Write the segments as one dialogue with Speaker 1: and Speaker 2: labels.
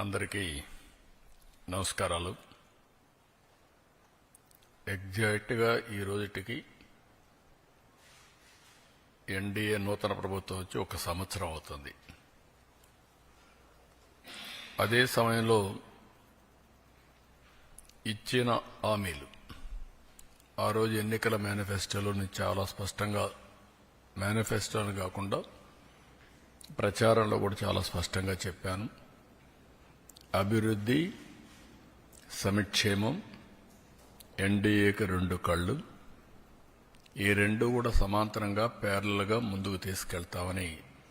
Speaker 1: అందరికీ నమస్కారాలు. ఎగ్జాక్ట్గా ఈ రోజుటికి ఎన్డీఏ నూతన ప్రభుత్వం వచ్చి 1 సంవత్సరం అవుతుంది. అదే సమయంలో ఇచ్చిన హామీలు ఆ రోజు ఎన్నికల మేనిఫెస్టోలోని చాలా స్పష్టంగా, మేనిఫెస్టోని కాకుండా ప్రచారంలో కూడా చాలా స్పష్టంగా చెప్పాను. అభివృద్ధి, సంక్షేమం, ఎన్డీఏకి 2 కళ్ళు, ఈ 2 కూడా సమాంతరంగా ప్యారలల్గా ముందుకు తీసుకెళ్తామని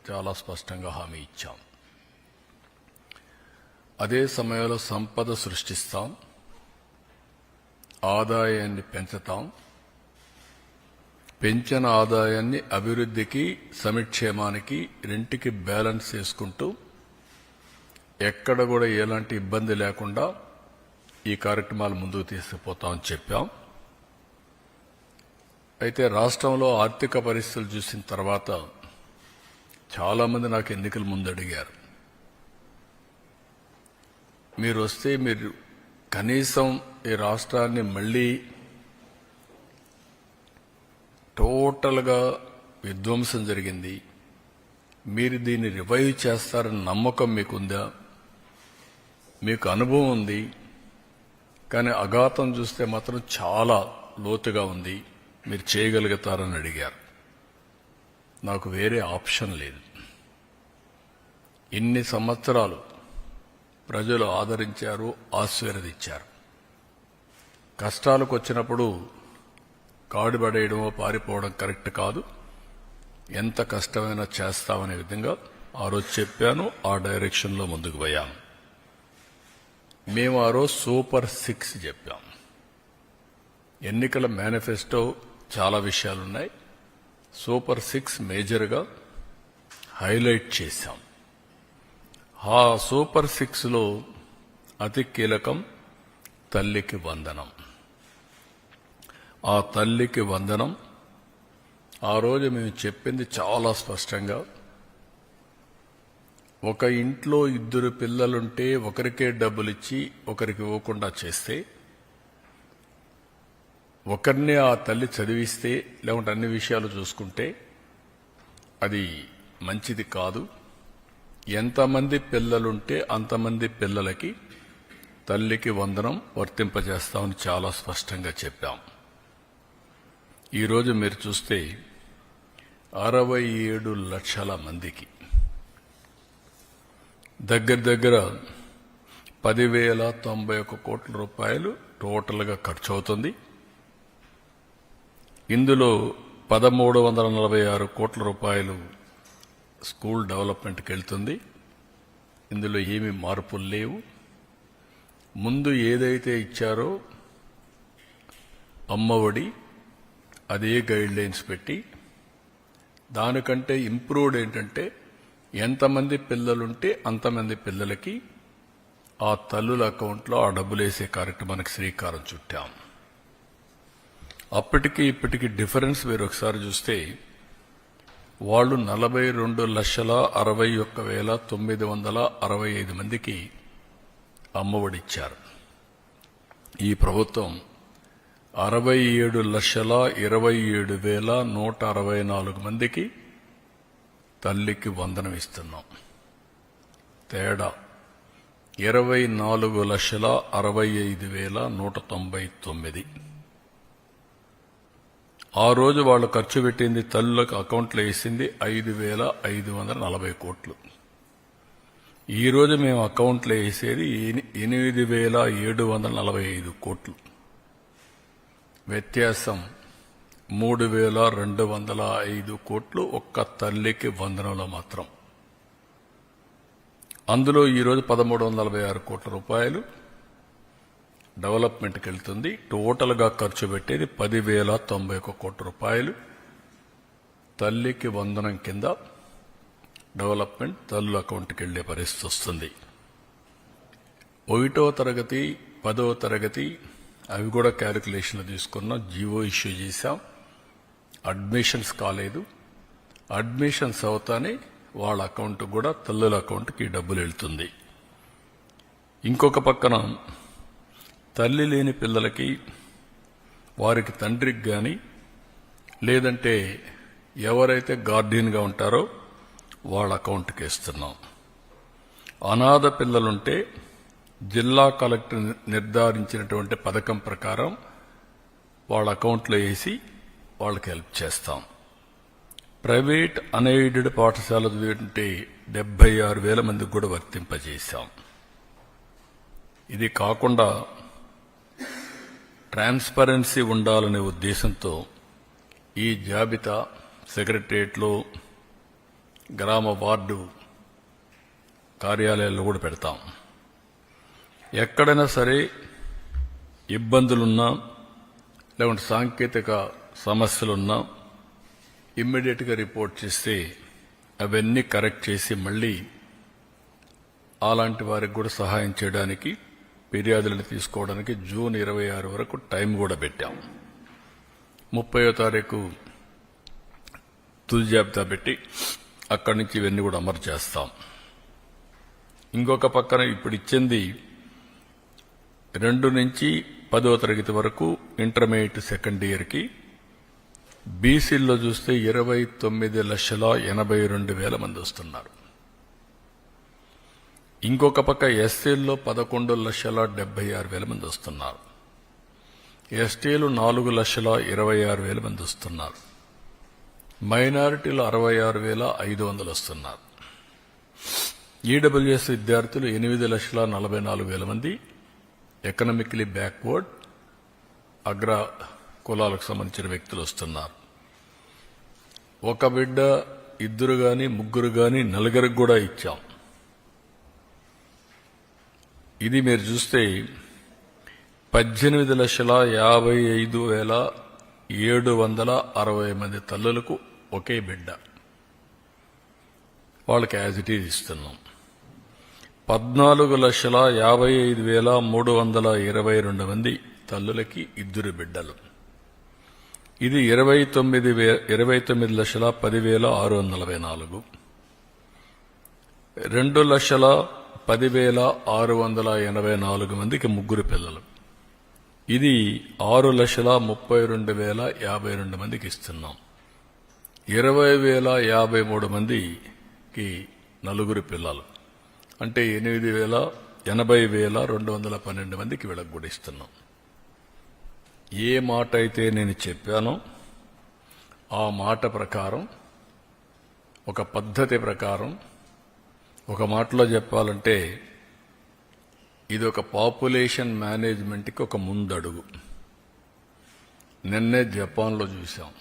Speaker 1: చాలా స్పష్టంగా హామీ ఇచ్చాం. అదే సమయంలో సంపద సృష్టిస్తాం, ఆదాయాన్ని పెంచుతాం, పెంచిన ఆదాయాన్ని అభివృద్ధికి, సంక్షేమానికి రెంటికి బ్యాలెన్స్ చేసుకుంటూ ఎక్కడ కూడా ఎలాంటి ఇబ్బంది లేకుండా ఈ కార్యక్రమాలు ముందుకు తీసుకుపోతామని చెప్పాం. అయితే రాష్ట్రంలో ఆర్థిక పరిస్థితులు చూసిన తర్వాత చాలామంది నాకు ఎన్నికల ముందు అడిగారు, మీరు వస్తే మీరు కనీసం ఈ రాష్ట్రాన్ని మళ్ళీ టోటల్గా విధ్వంసం జరిగింది, మీరు దీన్ని రివైవ్ చేస్తారని నమ్మకం మీకుందా, మీకు అనుభవం ఉంది, కానీ అఘాతం చూస్తే మాత్రం చాలా లోతుగా ఉంది, మీరు చేయగలుగుతారని అడిగారు. నాకు వేరే ఆప్షన్ లేదు. ఇన్ని సంవత్సరాలు ప్రజలు ఆదరించారు, ఆశీర్వదించారు. కష్టాలకు వచ్చినప్పుడు కాడుపడేయడమో పారిపోవడం కరెక్ట్ కాదు. ఎంత కష్టమైనా చేస్తామనే విధంగా ఆ రోజు చెప్పాను. ఆ డైరెక్షన్లో ముందుకు పోయాం. మేము ఆ రోజు సూపర్ 6 చెప్పాం. ఎన్నికల మేనిఫెస్టో చాలా విషయాలున్నాయి. సూపర్ 6 మేజర్గా హైలైట్ చేశాం. ఆ సూపర్ 6లో అతి కీలకం తల్లికి వందనం. ఆ తల్లికి వందనం ఆ రోజు మేము చెప్పింది చాలా స్పష్టంగా, ఒక ఇంట్లో 2 పిల్లలుంటే ఒకరికే డబ్బులిచ్చి ఒకరికి ఇవ్వకుండా చేస్తే, ఒకరినే ఆ తల్లి చదివిస్తే, లేకుంటే అన్ని విషయాలు చూసుకుంటే అది మంచిది కాదు. ఎంతమంది పిల్లలుంటే అంతమంది పిల్లలకి తల్లికి వందనం వర్తింపజేస్తామని చాలా స్పష్టంగా చెప్పాం. ఈరోజు మీరు చూస్తే 67 లక్షల మందికి దగ్గర 10,091 కోట్ల రూపాయలు టోటల్గా ఖర్చు అవుతుంది. ఇందులో 1,346 కోట్ల రూపాయలు స్కూల్ డెవలప్మెంట్కి వెళ్తుంది. ఇందులో ఏమీ మార్పులు లేవు. ముందు ఏదైతే ఇచ్చారో అమ్మఒడి, అదే గైడ్ లైన్స్ పెట్టి, దానికంటే ఇంప్రూవ్డ్ ఏంటంటే ఎంతమంది పిల్లలుంటే అంతమంది పిల్లలకి ఆ తల్లుల అకౌంట్లో ఆ డబ్బులు వేసే కార్యక్రమానికి శ్రీకారం చుట్టాం. అప్పటికి ఇప్పటికి డిఫరెన్స్ మీరు ఒకసారి చూస్తే, వాళ్ళు 42,61,965 మందికి అమ్మఒడిచ్చారు. ఈ ప్రభుత్వం 67,27,164 మందికి తల్లికి వందనం ఇస్తున్నాం. తేడా 24,65,199. ఆ రోజు వాళ్ళు ఖర్చు పెట్టింది, తల్లులకు అకౌంట్లో వేసింది 5,540 కోట్లు. ఈరోజు మేము అకౌంట్లో వేసేది 8,745 కోట్లు. వ్యత్యాసం 3,205 కోట్లు ఒక్క తల్లికి వందనంలో మాత్రం. అందులో ఈరోజు 1,346 కోట్ల రూపాయలు డెవలప్మెంట్కి వెళ్తుంది. టోటల్గా ఖర్చు పెట్టేది 10,091 కోట్ల రూపాయలు తల్లికి వందనం కింద డెవలప్మెంట్ తల్లుల అకౌంట్కి వెళ్లే పరిస్థితి వస్తుంది. 1వ తరగతి 10వ తరగతి అవి కూడా క్యాలిక్యులేషన్లు తీసుకున్నాం, జీవో ఇష్యూ చేశాం. అడ్మిషన్స్ కాలేదు. అడ్మిషన్స్ అవుతానే వాళ్ళ అకౌంట్ కూడా తల్లుల అకౌంట్కి డబ్బులు వెళ్తుంది. ఇంకొక పక్కన తల్లి లేని పిల్లలకి వారికి తండ్రికి కానీ లేదంటే ఎవరైతే గార్డియన్గా ఉంటారో వాళ్ళ అకౌంట్కి ఇస్తున్నాం. అనాథ పిల్లలుంటే జిల్లా కలెక్టర్ నిర్ధారించినటువంటి పథకం ప్రకారం వాళ్ళ అకౌంట్లో వేసి వాళ్ళకి హెల్ప్ చేస్తాం. ప్రైవేట్ అన్ఎయిడెడ్ పాఠశాల చదివింటే 76,000 మందికి కూడా వర్తింపజేశాం. ఇది కాకుండా ట్రాన్స్పరెన్సీ ఉండాలనే ఉద్దేశంతో ఈ జాబితా సెక్రటరియట్లో గ్రామ వార్డు కార్యాలయాల్లో కూడా పెడతాం. ఎక్కడైనా సరే ఇబ్బందులున్నా లేకుంటే సాంకేతిక సమస్యలున్నా ఇమ్మీడియట్గా రిపోర్ట్ చేస్తే అవన్నీ కరెక్ట్ చేసి మళ్ళీ అలాంటి వారికి కూడా సహాయం చేయడానికి ఫిర్యాదులను తీసుకోవడానికి జూన్ 26 వరకు టైం కూడా పెట్టాం. 30వ తారీఖు తుది జాబితా పెట్టి అక్కడి నుంచి ఇవన్నీ కూడా అమలు చేస్తాం. ఇంకొక పక్కన ఇప్పుడు ఇచ్చింది 2 నుంచి 10వ తరగతి వరకు ఇంటర్మీడియట్ సెకండ్ ఇయర్కి బీసీల్లో చూస్తే 29,82,000 మంది వస్తున్నారు. ఇంకొక పక్క ఎస్సీల్లో 11,76,000 మంది వస్తున్నారు. ఎస్టీలు 4,26,000 మంది వస్తున్నారు. మైనారిటీలు 66,500 వస్తున్నారు. ఈడబ్ల్యూఎస్ విద్యార్థులు 8,44,000 మంది ఎకనామికలీ బ్యాక్వర్డ్ అగ్ర కులాలకు సంబంధించిన వ్యక్తులు వస్తున్నారు. ఒక బిడ్డ 2 గాని 3 గాని 4 కూడా ఇచ్చాం. ఇది మీరు చూస్తే 18,55,760 మంది తల్లులకు ఒకే బిడ్డ వాళ్ళకి యాజ్ ఇట్ ఈజ్ ఇస్తున్నాం. 14,55,322 మంది తల్లులకి 2 బిడ్డలు. ఇది 29,10,644. 2,10,684 మందికి 3 పిల్లలు. ఇది 6,32,052 మందికి ఇస్తున్నాం. 20,053 మందికి 4 పిల్లలు అంటే 80,212 మందికి వీళ్ళకి కూడా ఇస్తున్నాం. ఏ మాట అయితే నేను చెప్పానో ఆ మాట ప్రకారం ఒక పద్ధతి ప్రకారం ఒక మాటలో చెప్పాలంటే ఇది ఒక పాపులేషన్ మేనేజ్మెంట్కి ఒక ముందడుగు. నిన్నే జపాన్లో చూసాం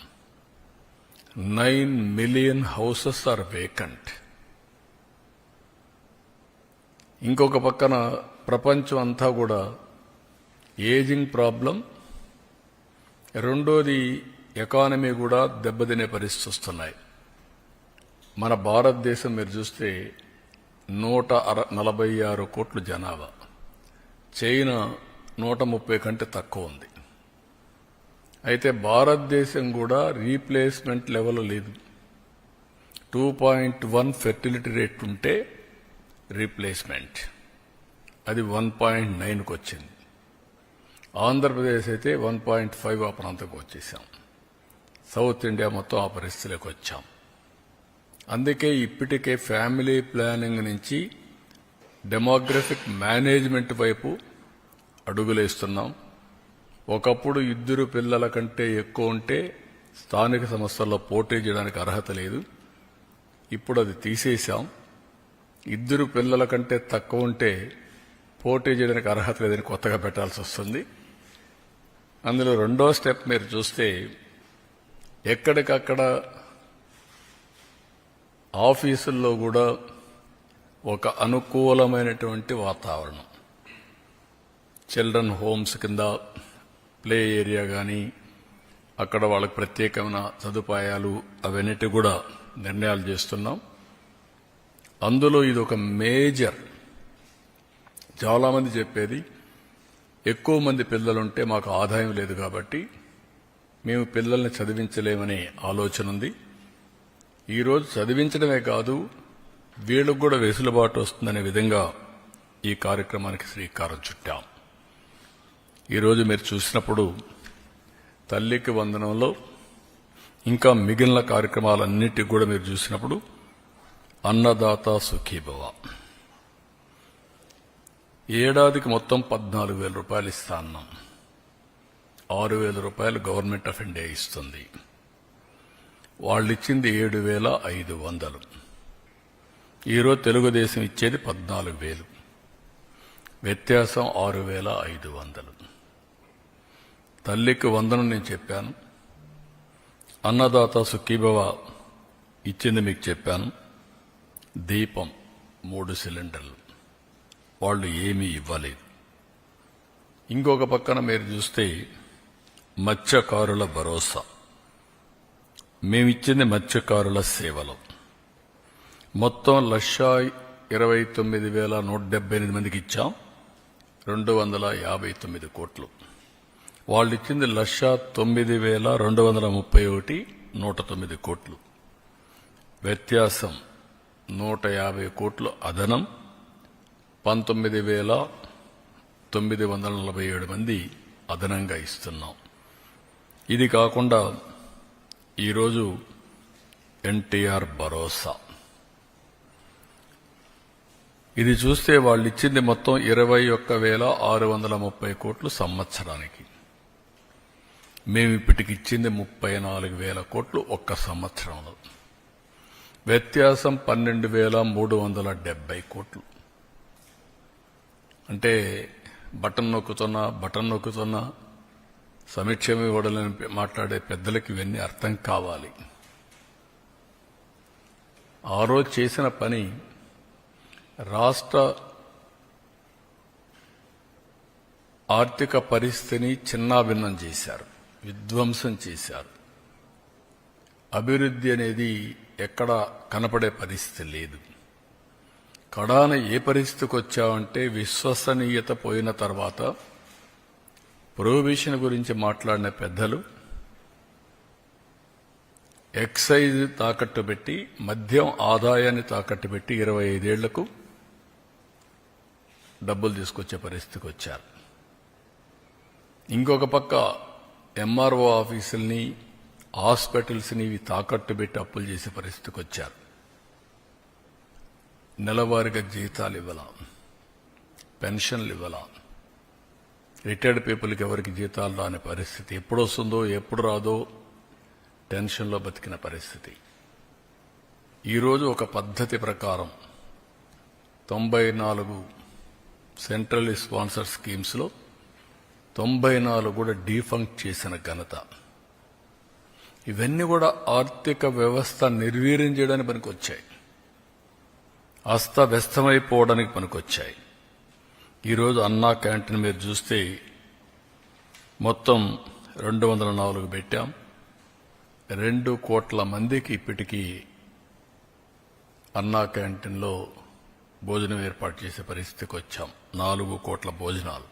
Speaker 1: 9 మిలియన్ హౌసెస్ ఆర్ వేకెంట్. ఇంకొక పక్కన ప్రపంచం అంతా కూడా ఏజింగ్ ప్రాబ్లం, రెండోది ఎకానమీ కూడా దెబ్బతినే పరిస్థితి వస్తున్నాయి. మన భారతదేశం మీరు చూస్తే 146 కోట్ల జనాభా, చైనా 130 కంటే తక్కువ ఉంది. అయితే భారతదేశం కూడా రీప్లేస్మెంట్ లెవెల్ లేదు. 2.1 ఫెర్టిలిటీ రేట్ ఉంటే రీప్లేస్మెంట్ అది 1.9కు వచ్చింది. ఆంధ్రప్రదేశ్ అయితే 1.5 ఆ ప్రాంతంకి వచ్చేసాం. సౌత్ ఇండియా మొత్తం ఆ పరిస్థితిలోకి వచ్చాం. అందుకే ఇప్పటికే ఫ్యామిలీ ప్లానింగ్ నుంచి డెమోగ్రఫిక్ మేనేజ్మెంట్ వైపు అడుగులేస్తున్నాం. ఒకప్పుడు 2 పిల్లల కంటే ఎక్కువ ఉంటే స్థానిక సంస్థల్లో పోటీ చేయడానికి అర్హత లేదు. ఇప్పుడు అది తీసేశాం. 2 పిల్లల కంటే తక్కువ ఉంటే పోటీ చేయడానికి అర్హత లేదని కొత్తగా పెట్టాల్సి వస్తుంది. అందులో రెండో స్టెప్ మీరు చూస్తే ఎక్కడికక్కడ ఆఫీసుల్లో కూడా ఒక అనుకూలమైనటువంటి వాతావరణం, చిల్డ్రన్ హోమ్స్ కింద ప్లే ఏరియా కానీ అక్కడ వాళ్ళకి ప్రత్యేకమైన సదుపాయాలు అవన్నిటి కూడా నిర్ణయాలు చేస్తున్నాం. అందులో ఇది ఒక మేజర్. చాలామంది చెప్పేది ఎక్కువ మంది పిల్లలుంటే మాకు ఆదాయం లేదు కాబట్టి మేము పిల్లల్ని చదివించలేమనే ఆలోచన ఉంది. ఈరోజు చదివించడమే కాదు వీళ్ళకు కూడా వెసులుబాటు వస్తుందనే విధంగా ఈ కార్యక్రమానికి శ్రీకారం చుట్టాం. ఈరోజు మీరు చూసినప్పుడు తల్లికి వందనంలో ఇంకా మిగిలిన కార్యక్రమాలన్నిటికి కూడా మీరు చూసినప్పుడు అన్నదాత సుఖీభవ ఏడాదికి మొత్తం 14,000 రూపాయలు ఇస్తా అన్నాం. 6,000 రూపాయలు గవర్నమెంట్ ఆఫ్ ఇండియా ఇస్తుంది. వాళ్ళు ఇచ్చింది 7,500. ఈరోజు తెలుగుదేశం ఇచ్చేది 14,000. వ్యత్యాసం 6,500. తల్లికి వందనం నేను చెప్పాను. అన్నదాత సుఖీభవ ఇచ్చింది మీకు చెప్పాను. దీపం 3 సిలిండర్లు వాళ్ళు ఏమీ ఇవ్వలేదు. ఇంకొక పక్కన మీరు చూస్తే మత్స్యకారుల భరోసా మేమిచ్చింది మత్స్యకారుల సేవలు మొత్తం 1,29,178 మందికి ఇచ్చాం. 259 కోట్లు. వాళ్ళు ఇచ్చింది 1,09,231 109 కోట్లు. వ్యత్యాసం 150 కోట్లు అదనం. 19,947 మంది అదనంగా ఇస్తున్నాం. ఇది కాకుండా ఈరోజు ఎన్టీఆర్ భరోసా ఇది చూస్తే వాళ్ళు ఇచ్చింది మొత్తం 21,630 కోట్లు సంవత్సరానికి. మేము ఇప్పటికి ఇచ్చింది 34,000 కోట్లు ఒక్క సంవత్సరంలో. వ్యత్యాసం 12,370 కోట్లు. అంటే బటన్ నొక్కుతున్నా సమీక్షమే ఇవ్వడని మాట్లాడే పెద్దలకి ఇవన్నీ అర్థం కావాలి. ఆ రోజు చేసిన పని రాష్ట్ర ఆర్థిక పరిస్థితిని చిన్నాభిన్నం చేశారు, విధ్వంసం చేశారు. అభివృద్ధి అనేది ఎక్కడ కనపడే పరిస్థితి లేదు. కడాన ఏ పరిస్థితికి వచ్చామంటే విశ్వసనీయత పోయిన తర్వాత ప్రొహిబిషన్ గురించి మాట్లాడిన పెద్దలు ఎక్సైజ్ తాకట్టు పెట్టి మద్యం ఆదాయాన్ని తాకట్టు పెట్టి 25 ఏళ్లకు డబ్బులు తీసుకొచ్చే పరిస్థితికి వచ్చారు. ఇంకొక పక్క ఎంఆర్ఓ ఆఫీసుల్ని హాస్పిటల్స్ని ఇవి తాకట్టు పెట్టి అప్పులు చేసే పరిస్థితికి వచ్చారు. నెలవారీగా జీతాలు ఇవ్వాల, పెన్షన్లు ఇవ్వాల. రిటైర్డ్ పీపుల్కి ఎవరికి జీతాలు రాని పరిస్థితి. ఎప్పుడు వస్తుందో ఎప్పుడు రాదో టెన్షన్లో బతికిన పరిస్థితి. ఈరోజు ఒక పద్ధతి ప్రకారం 94 సెంట్రల్ స్పాన్సర్ స్కీమ్స్లో 94 కూడా డీఫంక్ట్ చేసిన ఘనత. ఇవన్నీ కూడా ఆర్థిక వ్యవస్థ నిర్వీర్యం చేయడానికి పనికొచ్చాయి, అస్తవ్యస్తమైపోవడానికి పనికొచ్చాయి. ఈరోజు అన్నా క్యాంటీన్ మీరు చూస్తే మొత్తం 204 పెట్టాం. 2 కోట్ల మందికి ఇప్పటికీ అన్నా క్యాంటీన్లో భోజనం ఏర్పాటు చేసే పరిస్థితికి వచ్చాం. 4 కోట్ల భోజనాలు.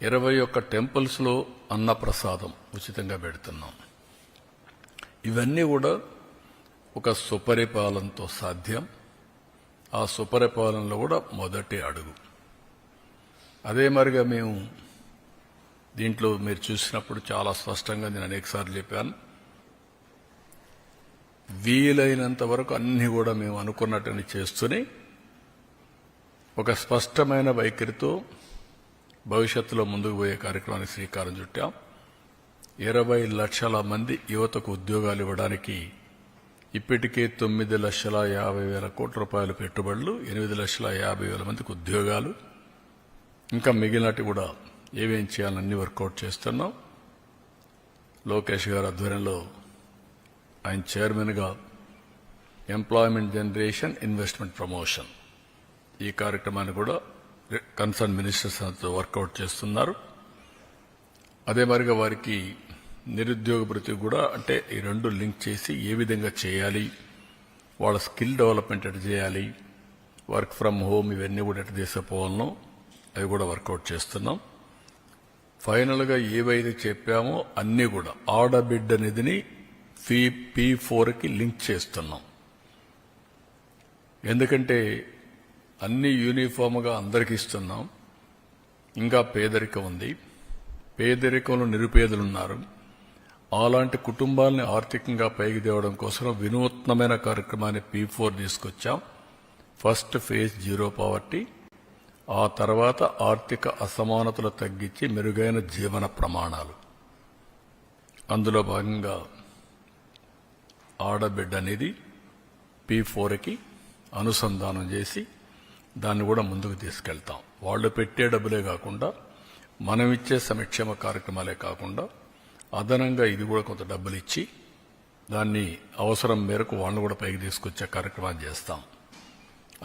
Speaker 1: 21 టెంపుల్స్లో అన్నప్రసాదం ఉచితంగా పెడుతున్నాం. ఇవన్నీ కూడా ఒక సుపరిపాలనతో సాధ్యం. ఆ సుపరిపాలనలో కూడా మొదటి అడుగు. అదే మరిగా మేము దీంట్లో మీరు చూసినప్పుడు చాలా స్పష్టంగా నేను అనేకసార్లు చెప్పాను. వీలైనంత వరకు అన్ని కూడా మేము అనుకున్నట్టుని చేస్తూనే ఒక స్పష్టమైన వైఖరితో భవిష్యత్తులో ముందుకు పోయే కార్యక్రమానికి శ్రీకారం చుట్టాం. 20 లక్షల మంది యువతకు ఉద్యోగాలు ఇవ్వడానికి ఇప్పటికే 9,50,000 కోట్ల రూపాయల పెట్టుబడులు, 8,50,000 మందికి ఉద్యోగాలు, ఇంకా మిగిలినట్టు కూడా ఏమేం చేయాలన్నీ వర్కౌట్ చేస్తున్నాం. లోకేష్ గారి ఆధ్వర్యంలో ఆయన చైర్మన్గా ఎంప్లాయ్మెంట్ జనరేషన్ ఇన్వెస్ట్మెంట్ ప్రమోషన్ ఈ కార్యక్రమాన్ని కూడా కన్సర్న్ మినిస్టర్స్ తో వర్కౌట్ చేస్తున్నారు. అదే మరిగా వారికి నిరుద్యోగ భృతి కూడా, అంటే ఈ 2 లింక్ చేసి ఏ విధంగా చేయాలి, వాళ్ళ స్కిల్ డెవలప్మెంట్ ఎట్లా చేయాలి, వర్క్ ఫ్రమ్ హోమ్ ఇవన్నీ కూడా ఎట్లా తీసుకుపోవాలనో అవి కూడా వర్కౌట్ చేస్తున్నాం. ఫైనల్గా ఏవైతే చెప్పామో అన్నీ కూడా ఆడబిడ్డ నిధిని P4కి లింక్ చేస్తున్నాం. ఎందుకంటే అన్ని యూనిఫామ్గా అందరికి ఇస్తున్నాం. ఇంకా పేదరికం ఉంది. పేదరికంలో నిరుపేదలున్నారు. అలాంటి కుటుంబాలని ఆర్థికంగా పైకి తేవడం కోసం వినూత్నమైన కార్యక్రమాన్ని P4 తీసుకొచ్చాం. ఫస్ట్ ఫేజ్ జీరో పావర్టీ, ఆ తర్వాత ఆర్థిక అసమానతలు తగ్గించి మెరుగైన జీవన ప్రమాణాలు. అందులో భాగంగా ఆడబిడ్డ అనేది P4కి అనుసంధానం చేసి దాన్ని కూడా ముందుకు తీసుకెళ్తాం. వాళ్ళు పెట్టే డబ్బులే కాకుండా మనం ఇచ్చే సంక్షేమ కార్యక్రమాలే కాకుండా అదనంగా ఇది కూడా కొంత డబ్బులు ఇచ్చి దాన్ని అవసరం మేరకు వాళ్ళని కూడా పైకి తీసుకొచ్చే కార్యక్రమాన్ని చేస్తాం.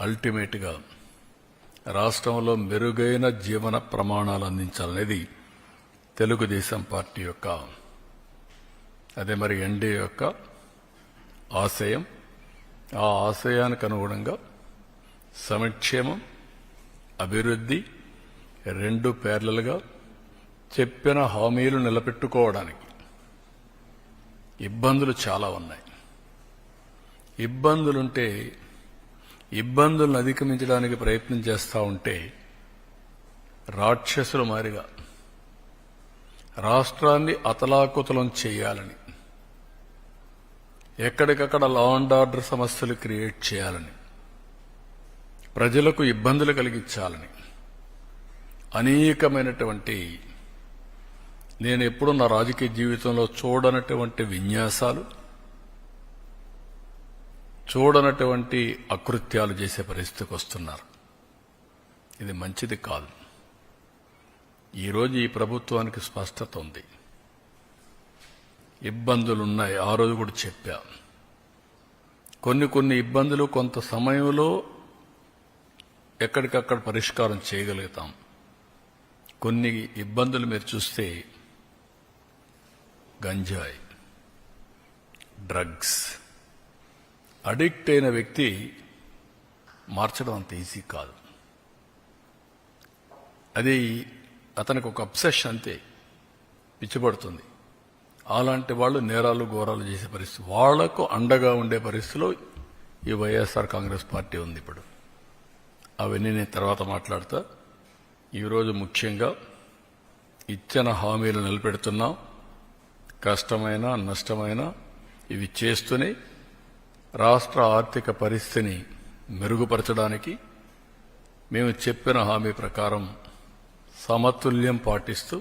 Speaker 1: అల్టిమేట్గా రాష్ట్రంలో మెరుగైన జీవన ప్రమాణాలు అందించాలనేది తెలుగుదేశం పార్టీ యొక్క, అదే మరి ఎన్డీఏ యొక్క ఆశయం. ఆ ఆశయానికి అనుగుణంగా సంక్షేమం, అభివృద్ధి రెండు ప్యారలల్గా చెప్పిన హామీలు నిలబెట్టుకోవడానికి ఇబ్బందులు చాలా ఉన్నాయి. ఇబ్బందులుంటే ఇబ్బందులను అధిగమించడానికి ప్రయత్నం చేస్తూ ఉంటే రాక్షసుల మారిగా రాష్ట్రాన్ని అతలాకుతలం చేయాలని, ఎక్కడికక్కడ లా అండ్ ఆర్డర్ సమస్యలు క్రియేట్ చేయాలని, ప్రజలకు ఇబ్బందులు కలిగించాలని అనేకమైనటువంటి, నేను ఎప్పుడూ నా రాజకీయ జీవితంలో చూడనటువంటి విన్యాసాలు, చూడనటువంటి అకృత్యాలు చేసే పరిస్థితికి వస్తున్నారు. ఇది మంచిది కాదు. ఈరోజు ఈ ప్రభుత్వానికి స్పష్టత ఉంది. ఇబ్బందులున్నాయి. ఆ రోజు కూడా చెప్పా. కొన్ని ఇబ్బందులు కొంత సమయంలో ఎక్కడికక్కడ పరిష్కారం చేయగలుగుతాం. కొన్ని ఇబ్బందులు మీరు చూస్తే గంజాయి, డ్రగ్స్, అడిక్ట్ అయిన వ్యక్తి మార్చడం అంత ఈజీ కాదు. అది అతనికి ఒక అబ్సెషన్, అంతే, పిచ్చిపడుతుంది. అలాంటి వాళ్ళు నేరాలు ఘోరాలు చేసే పరిస్థితి, వాళ్లకు అండగా ఉండే పరిస్థితిలో ఈ వైఎస్ఆర్ కాంగ్రెస్ పార్టీ ఉంది. ఇప్పుడు అవన్నీ నేను తర్వాత మాట్లాడతా. ఈరోజు ముఖ్యంగా ఇచ్చిన హామీలు నిలబెడుతున్నాం. కష్టమైన నష్టమైన ఇవి చేస్తూనే రాష్ట్ర ఆర్థిక పరిస్థితిని మెరుగుపరచడానికి మేము చెప్పిన హామీ ప్రకారం సమతుల్యం పాటిస్తూ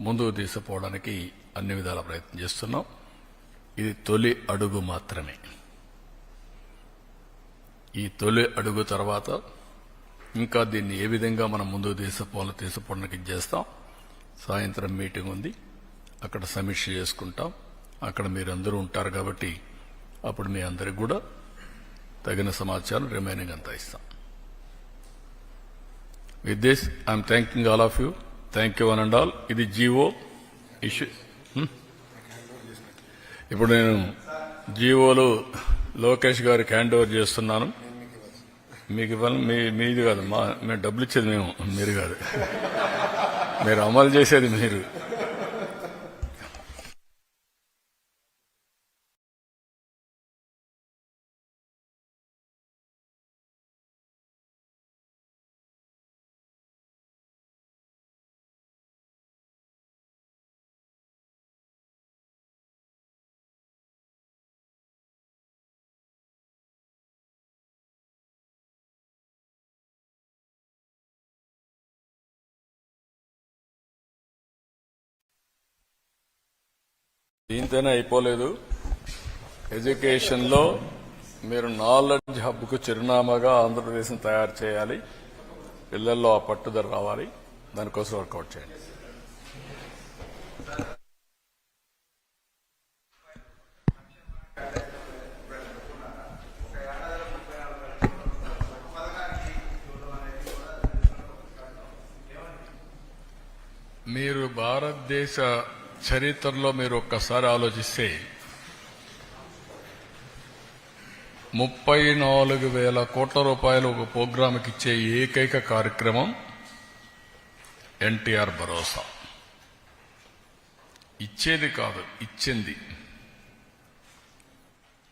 Speaker 1: ముందుకు తీసుకుపోవడానికి అన్ని విధాల ప్రయత్నం చేస్తున్నాం. ఇది తొలి అడుగు మాత్రమే. ఈ తొలి అడుగు తర్వాత ఇంకా దీన్ని ఏ విధంగా మనం ముందుకు తీసుకుపోవడానికి చేస్తాం. సాయంత్రం మీటింగ్ ఉంది, అక్కడ సమీక్ష చేసుకుంటాం. అక్కడ మీరందరూ ఉంటారు కాబట్టి అప్పుడు మీ అందరికి కూడా తగిన సమాచారం రిమైనింగ్ అంతా ఇస్తాం. With this I'm thanking all of you. Thank you one and all. ఇది జీవో ఇష్యూ. ఇప్పుడు నేను జీవోలు లోకేష్ గారికి హ్యాండ్ ఓవర్ చేస్తున్నాను. మీకు ఇవ్వాలి, మీది కాదు, మేము డబ్బులు ఇచ్చేది మేము, మీరు కాదు. మీరు అమలు చేసేది మీరు. దీంతోనే అయిపోలేదు. ఎడ్యుకేషన్లో మీరు నాలెడ్జ్ హబ్కు చిరునామాగా ఆంధ్రప్రదేశ్ని తయారు చేయాలి. పిల్లల్లో ఆ పట్టుదల రావాలి. దానికోసం వర్కౌట్ చేయండి. మీరు భారతదేశ చరిత్రలో మీరు ఒక్కసారి ఆలోచిస్తే 34,000 కోట్ల రూపాయలు ఒక ప్రోగ్రాంకి ఇచ్చే ఏకైక కార్యక్రమం ఎన్టీఆర్ భరోసా. ఇచ్చేది కాదు, ఇచ్చింది.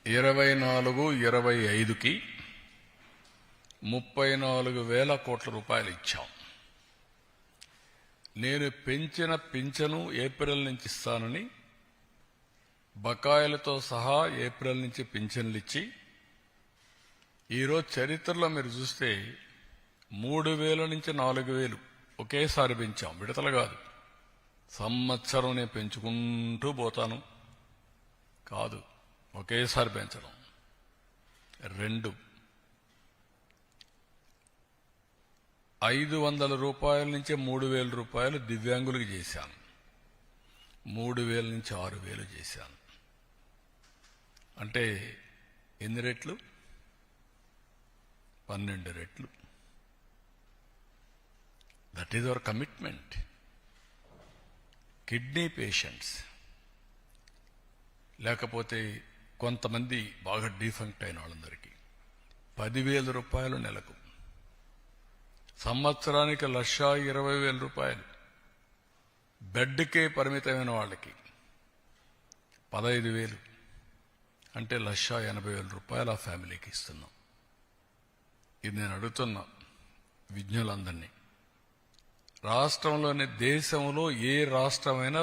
Speaker 1: 24-25కి 34,000 కోట్ల రూపాయలు ఇచ్చాం. నేను పెంచిన పింఛను ఏప్రిల్ నుంచి ఇస్తానని బకాయిలతో సహా ఏప్రిల్ నుంచి పింఛన్లు ఇచ్చి ఈరోజు చరిత్రలో మీరు చూస్తే 3,000 నుంచి 4,000 ఒకేసారి పెంచాం. విడతలు కాదు. సంవత్సరం నేను పెంచుకుంటూ పోతాను కాదు, ఒకేసారి పెంచడం. 2, 500 రూపాయల నుంచి 3,000 రూపాయలు దివ్యాంగులకు చేశాను. 3,000 నుంచి 6,000 చేశాను. అంటే ఎన్ని రెట్లు? 12 రెట్లు. That is our commitment. Kidney patients లేకపోతే కొంతమంది బాగా డీఫంక్ట్ అయిన వాళ్ళందరికీ 10,000 రూపాయలు నెలకు, సంవత్సరానికి 1,20,000 రూపాయలు, బెడ్కే పరిమితమైన వాళ్ళకి 15,000, అంటే 1,80,000 రూపాయలు ఆ ఫ్యామిలీకి ఇస్తున్నాం. ఇది నేను అడుగుతున్నా విజ్ఞులందరినీ. రాష్ట్రంలోని దేశంలో ఏ రాష్ట్రమైనా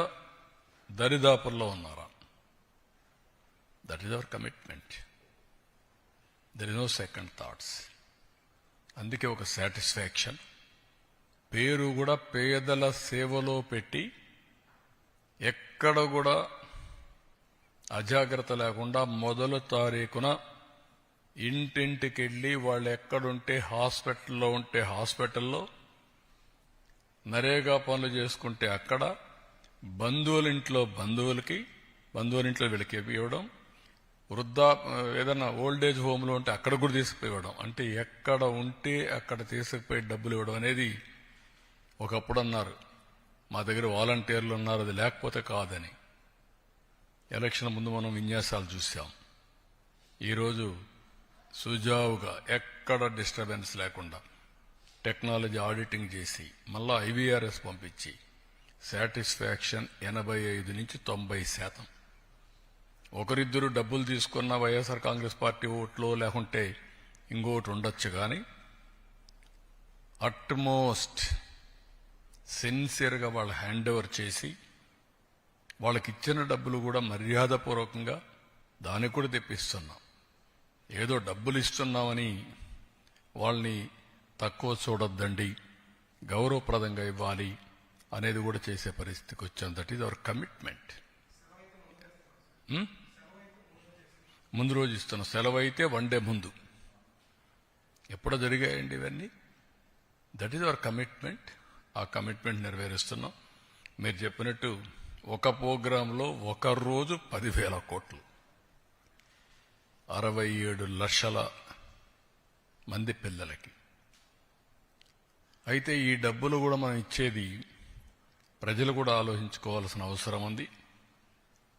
Speaker 1: దరిదాపుల్లో ఉన్నారా? That is our commitment. There is no second thoughts. అందుకే ఒక సాటిస్ఫాక్షన్. పేరు కూడా పేదల సేవలో పెట్టి ఎక్కడ కూడా అజాగ్రత్త లేకుండా మొదలు తారీఖున ఇంటింటికెళ్ళి వాళ్ళు ఎక్కడుంటే హాస్పిటల్లో ఉంటే హాస్పిటల్లో, నరేగా పనులు చేసుకుంటే అక్కడ, బంధువులింట్లో వీళ్ళకి ఇవ్వడం, ఏదైనా ఓల్డేజ్ హోమ్లో ఉంటే అక్కడ కూడా తీసుకుపోవడం. అంటే ఎక్కడ ఉంటే అక్కడ తీసుకుపోయి డబ్బులు ఇవ్వడం అనేది. ఒకప్పుడు అన్నారు మా దగ్గర వాలంటీర్లు ఉన్నారు, అది లేకపోతే కాదని. ఎలక్షన్ ముందు మనం విన్యాసాలు చూసాం. ఈరోజు సుజావుగా ఎక్కడ డిస్టర్బెన్స్ లేకుండా టెక్నాలజీ ఆడిటింగ్ చేసి మళ్ళా IVRS పంపించి సాటిస్ఫాక్షన్ 85 నుంచి 90%. ఒకరిద్దరు డబ్బులు తీసుకున్న వైఎస్ఆర్ కాంగ్రెస్ పార్టీ ఓట్లో లేకుంటే ఇంకోటి ఉండొచ్చు, కానీ అట్మోస్ట్ సిన్సియర్గా వాళ్ళు హ్యాండ్ ఓవర్ చేసి వాళ్ళకి ఇచ్చిన డబ్బులు కూడా మర్యాదపూర్వకంగా దానికి కూడా తెప్పిస్తున్నాం. ఏదో డబ్బులు ఇస్తున్నామని వాళ్ళని తక్కువ చూడొద్దండి, గౌరవప్రదంగా ఇవ్వాలి అనేది కూడా చేసే పరిస్థితికి వచ్చాం. That is our commitment. ముందు రోజు ఇస్తున్నాం. సెలవు అయితే 1 డే ముందు. ఎప్పుడో జరిగాయండి ఇవన్నీ. That is our commitment. ఆ కమిట్మెంట్ నెరవేరుస్తున్నాం. మీరు చెప్పినట్టు ఒక ప్రోగ్రాంలో ఒక రోజు 10,000 కోట్లు, 67 లక్షల మంది పిల్లలకి. అయితే ఈ డబ్బులు కూడా మనం ఇచ్చేది ప్రజలు కూడా ఆలోచించుకోవాల్సిన అవసరం ఉంది.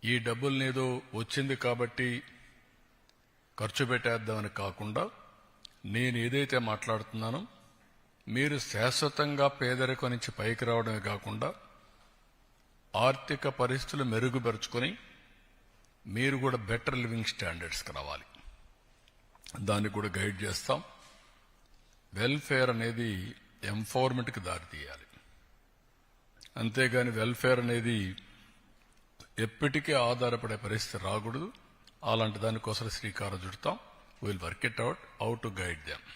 Speaker 1: ఈ డబ్బుల్ని ఏదో వచ్చింది కాబట్టి ఖర్చు పెట్టేద్దామని కాకుండా, నేను ఏదైతే మాట్లాడుతున్నానో మీరు శాశ్వతంగా పేదరికం నుంచి పైకి రావడమే కాకుండా ఆర్థిక పరిస్థితులు మెరుగుపరుచుకొని మీరు కూడా బెటర్ లివింగ్ స్టాండర్డ్స్కి రావాలి. దాన్ని కూడా గైడ్ చేస్తాం. వెల్ఫేర్ అనేది ఎంపవర్మెంట్కి దారితీయాలి. అంతేగాని వెల్ఫేర్ అనేది ఎప్పటికీ ఆధారపడే పరిస్థితి రాకూడదు. అలాంటి దానికోసం శ్రీకారం చుడతాం. Will work it out how to guide them.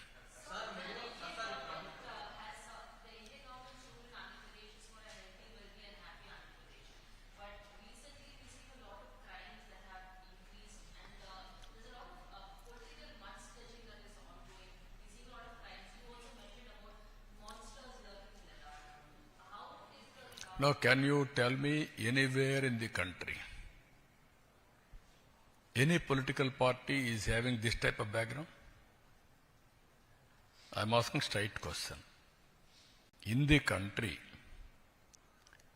Speaker 1: Now, can you tell me anywhere in the country, any political party is having this type of background? I'm asking straight question. In the country,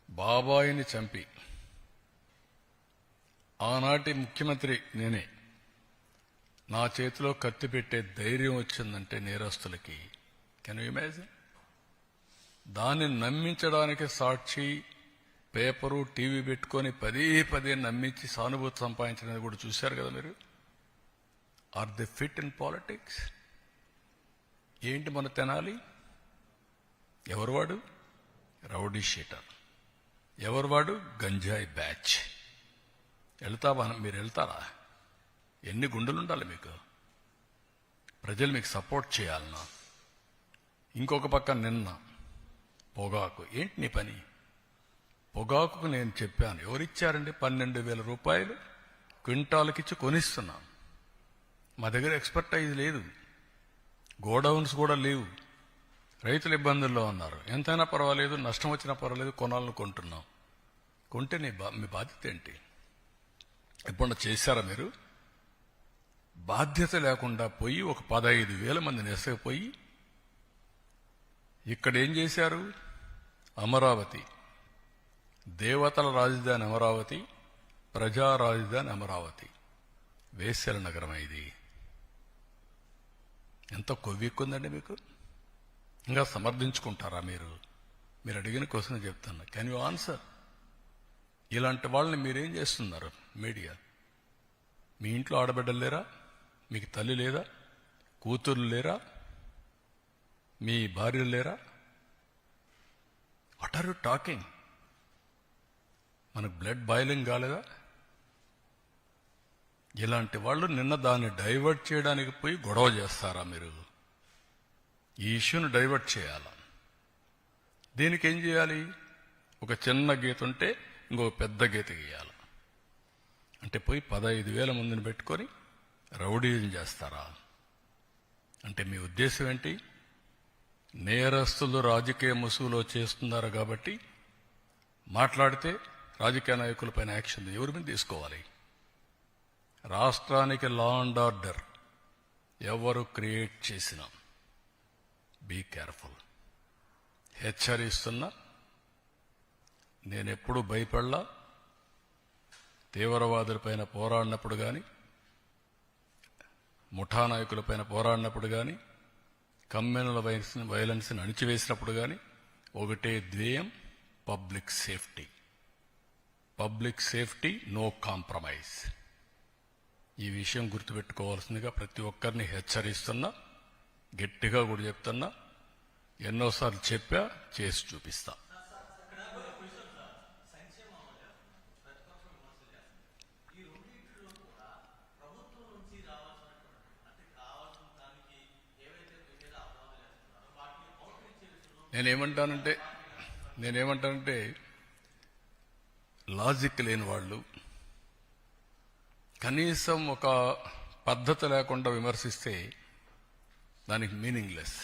Speaker 1: బాబాయిని చంపి ఆనాటి ముఖ్యమంత్రి నేనే, నా చేతిలో కత్తి పెట్టే ధైర్యం వచ్చిందంటే నేరస్తులకి, కెన్ యూ ఇమాజిన్? దాన్ని నమ్మించడానికి సాక్షి పేపరు టీవీ పెట్టుకొని పదే నమ్మించి సానుభూతి సంపాదించడానికి కూడా చూశారు కదా మీరు. Are they fit in politics? ఏంటి మన తెనాలి? ఎవరు వాడు? Rowdy sheeter. ఎవరు వాడు? గంజాయి బ్యాచ్. వెళ్తావా? మీరు వెళ్తారా? ఎన్ని గుండెలుండాలి మీకు? ప్రజలు మీకు సపోర్ట్ చేయాలన్నా. ఇంకొక పక్క నిన్న పొగాకు. ఏంటి నీ పని? పొగాకుకు నేను చెప్పాను, ఎవరిచ్చారండి? 12,000 రూపాయలు క్వింటాల్కిచ్చి కొనిస్తున్నాం. మా దగ్గర ఎక్స్పర్టైజ్ లేదు, గోడౌన్స్ కూడా లేవు. రైతులు ఇబ్బందుల్లో ఉన్నారు. ఎంతైనా పర్వాలేదు, నష్టం వచ్చినా పర్వాలేదు, కొనాలని కొంటున్నాం. కొంటే మీ బాధ్యత ఏంటి? ఎప్పుడన్నా చేశారా మీరు? బాధ్యత లేకుండా పోయి ఒక 15,000 మందిని ఎసగిపోయి ఇక్కడ ఏం చేశారు? అమరావతి, దేవతల రాజధాని అమరావతి, ప్రజా రాజధాని అమరావతి, వేశ్యల నగరం. ఇది ఎంత కొవ్వెక్కుందండి మీకు? ఇంకా సమర్థించుకుంటారా మీరు? మీరు అడిగిన క్వశ్చన్ చెప్తున్నా. Can you answer? ఇలాంటి వాళ్ళని మీరేం చేస్తున్నారు? మీడియా. మీ ఇంట్లో ఆడబిడ్డలు లేరా? మీకు తల్లి లేదా? కూతుర్లు లేరా? మీ భార్యలు లేరా? What are you talking? మనకు బ్లడ్ బాయిలింగ్ కాలేదా? ఇలాంటి వాళ్ళు నిన్న దాన్ని డైవర్ట్ చేయడానికి పోయి గొడవ చేస్తారా మీరు? ఈ ఇష్యూను డైవర్ట్ చేయాలా? దీనికి ఏం చేయాలి? ఒక చిన్న గీత ఉంటే ఇంకొక పెద్ద గీత గీయాలి. అంటే పోయి 15,000 మందిని పెట్టుకొని రౌడీజం చేస్తారా? అంటే మీ ఉద్దేశం ఏంటి? నేరస్తులు రాజకీయ ముసుగులో చేస్తున్నారు కాబట్టి మాట్లాడితే రాజకీయ నాయకులపైన యాక్షన్ ఎవరి మీద తీసుకోవాలి? రాష్ట్రానికి లా అండ్ ఆర్డర్ ఎవరు క్రియేట్ చేసినా బీ కేర్ఫుల్. హెచ్చరిస్తున్నా. నేనెప్పుడూ భయపడలా. తీవ్రవాదులపైన పోరాడినప్పుడు కానీ, ముఠా నాయకులపైన పోరాడినప్పుడు కానీ, కమ్యూనల్ వైలెన్స్ని అణిచివేసినప్పుడు కానీ ఒకటే ధ్యేయం, public safety. Public safety, no compromise. ఈ విషయం గుర్తుపెట్టుకోవాల్సిందిగా ప్రతి ఒక్కరిని హెచ్చరిస్తున్నా. గట్టిగా కూడా చెప్తున్నా. ఎన్నోసార్లు చెప్పా, చేసి చూపిస్తా. నేనేమంటానంటే లాజిక్ లేని వాళ్ళు, కనీసం ఒక పద్ధతి లేకుండా విమర్శిస్తే దానికి మీనింగ్లెస్.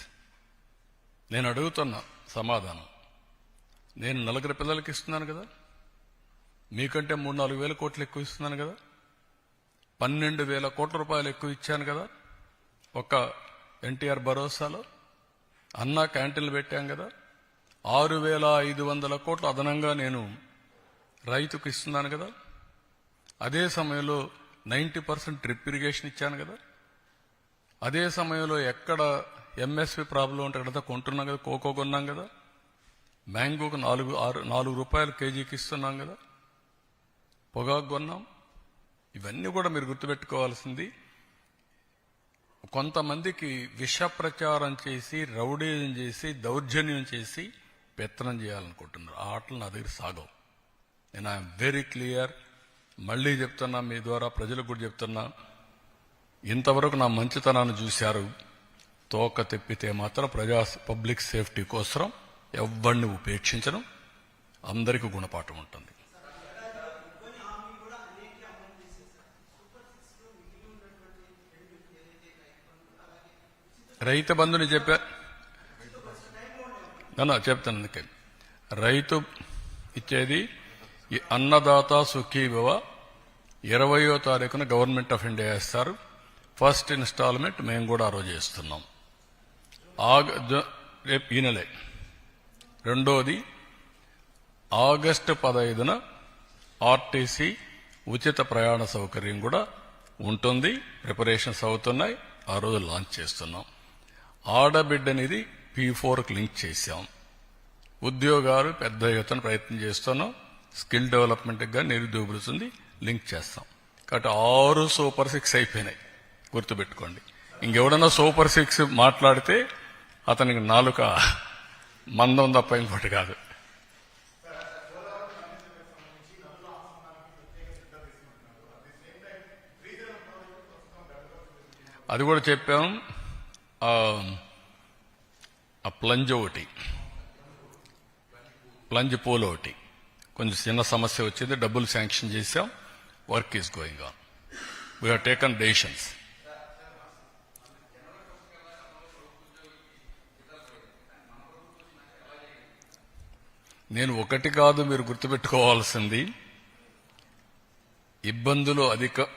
Speaker 1: నేను అడుగుతున్నా సమాధానం. నేను 4 పిల్లలకి ఇస్తున్నాను కదా, మీకంటే 3-4 వేల కోట్లు ఎక్కువ ఇస్తున్నాను కదా, 12,000 కోట్ల రూపాయలు ఎక్కువ ఇచ్చాను కదా. ఒక ఎన్టీఆర్ భరోసాలో అన్నా క్యాంటీన్లు పెట్టాం కదా. 6,500 కోట్లు అదనంగా నేను రైతుకు ఇస్తున్నాను కదా. అదే సమయంలో 90% డ్రిప్ ఇరిగేషన్ ఇచ్చాను కదా. అదే సమయంలో ఎక్కడ ఎంఎస్పి ప్రాబ్లం ఉంటే అక్కడ కొంటున్నాం కదా. కోకో కొన్నాం కదా. మ్యాంగోకు 4 రూపాయలు కేజీకి ఇస్తున్నాం కదా. పొగాకు కొన్నాం. ఇవన్నీ కూడా మీరు గుర్తుపెట్టుకోవాల్సింది. కొంతమందికి విష ప్రచారం చేసి, రౌడీజం చేసి, దౌర్జన్యం చేసి పెత్తనం చేయాలనుకుంటున్నారు. ఆ ఆటలు నా దగ్గర సాగవు. నేను ఐఎమ్ వెరీ క్లియర్. మళ్లీ చెప్తున్నా, మీ ద్వారా ప్రజలకు కూడా చెప్తున్నా. ఇంతవరకు నా మంచితనాన్ని చూశారు. తోక తెప్పితే మాత్రం పబ్లిక్ సేఫ్టీ కోసం ఎవరిని ఉపేక్షించడం. అందరికీ గుణపాఠం ఉంటుంది. రైతు బంధుని చెప్తాను. అందుకే రైతు ఇచ్చేది ఈ అన్నదాత సుఖీభవ 20వ తారీఖున గవర్నమెంట్ ఆఫ్ ఇండియా ఇస్తారు. ఫస్ట్ ఇన్స్టాల్మెంట్ మేము కూడా ఆ రోజు ఇస్తున్నాం. రేపు ఈ నెలే. రెండోది ఆగస్టు 15న ఆర్టీసీ ఉచిత ప్రయాణ సౌకర్యం కూడా ఉంటుంది. ప్రిపరేషన్స్ అవుతున్నాయి. ఆ రోజు లాంచ్ చేస్తున్నాం. ఆడబిడ్డనిది P4కి లింక్ చేశాం. ఉద్యోగాలు పెద్ద ఎత్తున ప్రయత్నం చేస్తున్నాం. స్కిల్ డెవలప్మెంట్కి కానీ నిరుద్యోగులుంది లింక్ చేస్తాం. కాబట్టి 6 సూపర్ 6 అయిపోయినాయి. గుర్తుపెట్టుకోండి. ఇంకెవడన్నా సూపర్ 6 మాట్లాడితే అతనికి నాలుక మందం తప్ప ఇంకోటి కాదు. అది కూడా చెప్పాం. ఆ ప్లంజ్ ఒకటి, ప్లంజ్ పోల్ ఒకటి కొంచెం చిన్న సమస్య వచ్చింది, డబ్బులు శాంక్షన్ చేశాం, work is going on. We have taken decisions. నేను ఒకటి కాదు, మీరు గుర్తుపెట్టుకోవాల్సింది ఇబ్బందులు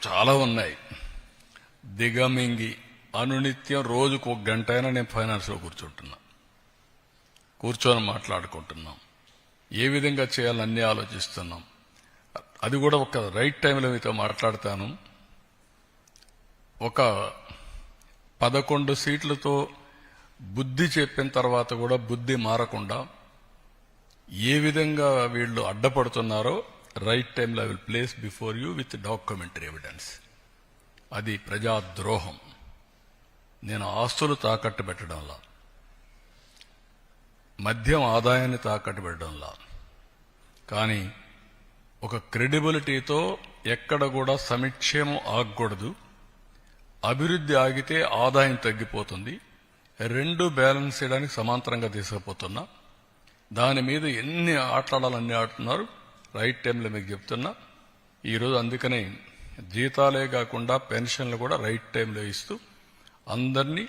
Speaker 1: చాలా ఉన్నాయి. దిగమింగి అనునిత్యం రోజుకు 1 గంట అయినా నేను ఫైనాన్స్లో కూర్చొని మాట్లాడుకుంటున్నాం. ఏ విధంగా చేయాలని అన్నీ ఆలోచిస్తున్నాం. అది కూడా ఒక రైట్ టైంలో మీతో మాట్లాడతాను. ఒక 11 సీట్లతో బుద్ధి చెప్పిన తర్వాత కూడా బుద్ధి మారకుండా ఏ విధంగా వీళ్ళు అడ్డపడుతున్నారో రైట్ టైంలో I will place before you with documentary evidence. అది ప్రజాద్రోహం. నేను ఆస్తులు తాకట్టు పెట్టడంలా, మద్యం ఆదాయాన్ని తాకట్టు పెట్టడంలా, కానీ ఒక క్రెడిబిలిటీతో ఎక్కడ కూడా సంక్షేమం ఆగకూడదు, అభివృద్ధి ఆగితే ఆదాయం తగ్గిపోతుంది, రెండు బ్యాలెన్స్ చేయడానికి సమాంతరంగా తీసుకుపోతున్నా. దాని మీద ఎన్ని ఆటలాడాలన్నీ ఆడుతున్నారు. రైట్ టైంలో మీకు చెప్తున్నా. ఈరోజు అందుకనే జీతాలే కాకుండా పెన్షన్లు కూడా రైట్ టైంలో ఇస్తూ అందరినీ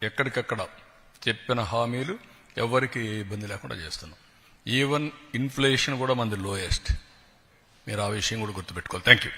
Speaker 1: ఎక్కడికక్కడ చెప్పిన హామీలు ఎవరికి ఏ ఇబ్బంది లేకుండా చేస్తున్నాం. ఈవెన్ ఇన్ఫ్లేషన్ కూడా మనది లోయెస్ట్. మీరు ఆ విషయం కూడా గుర్తుపెట్టుకోవాలి. Thank you.